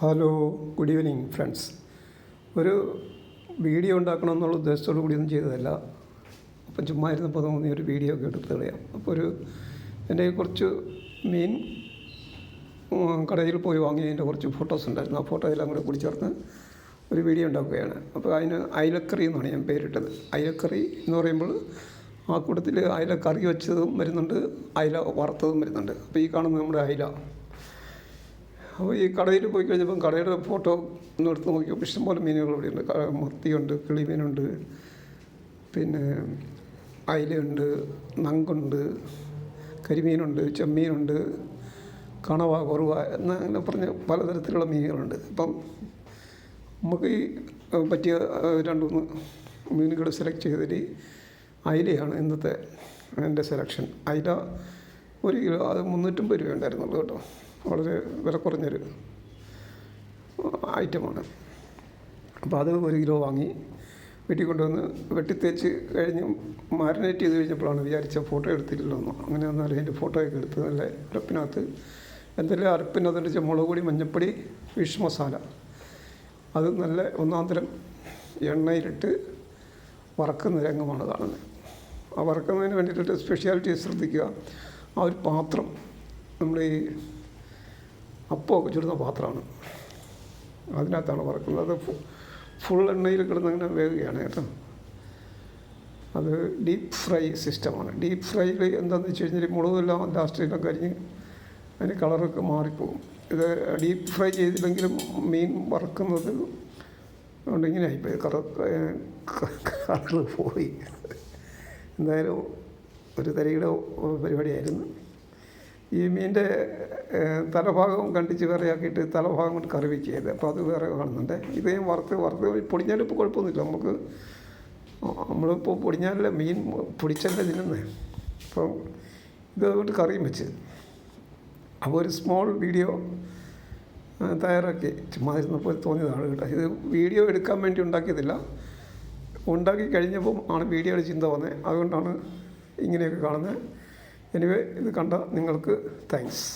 Hello, good evening friends. ഒരു video ഉണ്ടാക്കണമെന്നുള്ള ഉദ്ദേശത്തോടു കൂടിയൊന്നും ചെയ്തതല്ല. അപ്പം ചുമ്മാ ഇരുന്നപ്പോൾ തോന്നി ഒരു വീഡിയോ ഒക്കെ എടുത്ത് കളയാം. അപ്പോൾ എൻ്റെ കുറച്ച് മീൻ കടയിൽ പോയി വാങ്ങിയതിൻ്റെ കുറച്ച് ഫോട്ടോസ് ഉണ്ടായിരുന്നു. ആ ഫോട്ടോ എല്ലാം കൂടെ കൂടി ചേർത്ത് ഒരു വീഡിയോ ഉണ്ടാക്കുകയാണ്. അപ്പോൾ അതിന് അയിലക്കറി എന്നാണ് ഞാൻ പേരിട്ടത്. അയിലക്കറി എന്ന് പറയുമ്പോൾ ആ കൂട്ടത്തിൽ അയില കറി വെച്ചതും വരുന്നുണ്ട്, അയില വറുത്തതും വരുന്നുണ്ട്. അപ്പോൾ ഈ കാണുന്നത് നമ്മുടെ അയില. അപ്പോൾ ഈ കടയിൽ പോയി കഴിഞ്ഞപ്പം കടയുടെ ഫോട്ടോ ഒന്ന് എടുത്ത് നോക്കിയപ്പോൾ ഇഷ്ടംപോലെ മീനുകൾ ഇവിടെയുണ്ട്. മത്തിയുണ്ട്, കിളിമീനുണ്ട്, പിന്നെ അയിലയുണ്ട്, നങ്കുണ്ട്, കരിമീനുണ്ട്, ചെമ്മീനുണ്ട്, കണവ, കൊറുവ എന്നങ്ങനെ പറഞ്ഞ് പലതരത്തിലുള്ള മീനുകളുണ്ട്. അപ്പം നമുക്ക് ഈ പറ്റിയ രണ്ട് മൂന്ന് മീനുകൾ സെലക്ട് ചെയ്തിട്ട് അയിലയാണ് ഇന്നത്തെ എൻ്റെ സെലക്ഷൻ. അയില 1 കിലോ, അത് 350 രൂപ ഉണ്ടായിരുന്നുള്ളൂ കേട്ടോ. വളരെ വില കുറഞ്ഞൊരു ഐറ്റമാണ്. അപ്പോൾ അത് 1 കിലോ വാങ്ങി വീട്ടിൽ കൊണ്ടുവന്ന് വെട്ടിത്തേച്ച് കഴിഞ്ഞ് മാരിനേറ്റ് ചെയ്ത് കഴിഞ്ഞപ്പോഴാണ് വിചാരിച്ച ഫോട്ടോ എടുത്തില്ലല്ലോ. അങ്ങനെ വന്നാൽ അതിൻ്റെ ഫോട്ടോയൊക്കെ എടുത്ത് നല്ല അരപ്പിനകത്ത് എന്തെല്ലാം അരപ്പിനകത്ത് വെച്ചാൽ മുളക് പൊടി, മഞ്ഞൾപ്പൊടി, ഫിഷ് മസാല, അത് നല്ല ഒന്നാന്തരം എണ്ണയിലിട്ട് വറക്കുന്ന രംഗമാണ് കാണുന്നത്. ആ വറക്കുന്നതിന് വേണ്ടിയിട്ട് സ്പെഷ്യാലിറ്റി ശ്രദ്ധിക്കുക. ആ ഒരു പാത്രം നമ്മൾ ഈ അപ്പമൊക്കെ ചുടുന്ന പാത്രമാണ്, അതിനകത്താണ് വറക്കുന്നത്. അത് ഫുൾ എണ്ണയിൽ കിടന്ന് അങ്ങനെ വേകുകയാണ് കേട്ടോ. അത് ഡീപ്പ് ഫ്രൈ സിസ്റ്റമാണ്. ഡീപ്പ് ഫ്രൈയിൽ എന്താണെന്ന് വെച്ച് കഴിഞ്ഞാൽ മുളകെല്ലാം ലാസ്റ്റിലെല്ലാം കരിഞ്ഞ് അതിന് കളറൊക്കെ മാറിപ്പോകും. ഇത് ഡീപ്പ് ഫ്രൈ ചെയ്തില്ലെങ്കിലും മീൻ വറക്കുന്നത് കൊണ്ട് ഇങ്ങനെ ആയിപ്പോയി, കളറ് പോയി. എന്തായാലും ഒരു തരികിട പരിപാടിയായിരുന്നു. ഈ മീനിൻ്റെ തലഭാഗം കണ്ടിച്ച് കറിയാക്കിയിട്ട് തലഭാഗം കൊണ്ട് കറി വയ്ക്കുകയത്. അപ്പോൾ അത് വേറെ കാണുന്നുണ്ട്. ഇത് ഞാൻ വറുത്ത് പൊടിഞ്ഞാലും ഇപ്പോൾ കുഴപ്പമൊന്നുമില്ല. നമ്മളിപ്പോൾ പൊടിഞ്ഞാലല്ല, മീൻ പൊടിച്ചല്ല തിന്നുന്നത്. അപ്പം ഇതുകൊണ്ട് കറിയും വെച്ച് അപ്പോൾ ഒരു സ്മോൾ വീഡിയോ തയ്യാറാക്കി ചുമ്മാ ഇരുന്നപ്പോൾ തോന്നിയതാണ് കേട്ടോ. ഇത് വീഡിയോ എടുക്കാൻ വേണ്ടി ഉണ്ടാക്കിയതില്ല, ഉണ്ടാക്കി കഴിഞ്ഞപ്പം ആണ് വീഡിയോയുടെ ചിന്ത വന്നത്. അതുകൊണ്ടാണ് ഇങ്ങനെയൊക്കെ കാണുന്നത്. എനിവേ, ഇത് കണ്ട നിങ്ങൾക്ക് താങ്ക്സ്.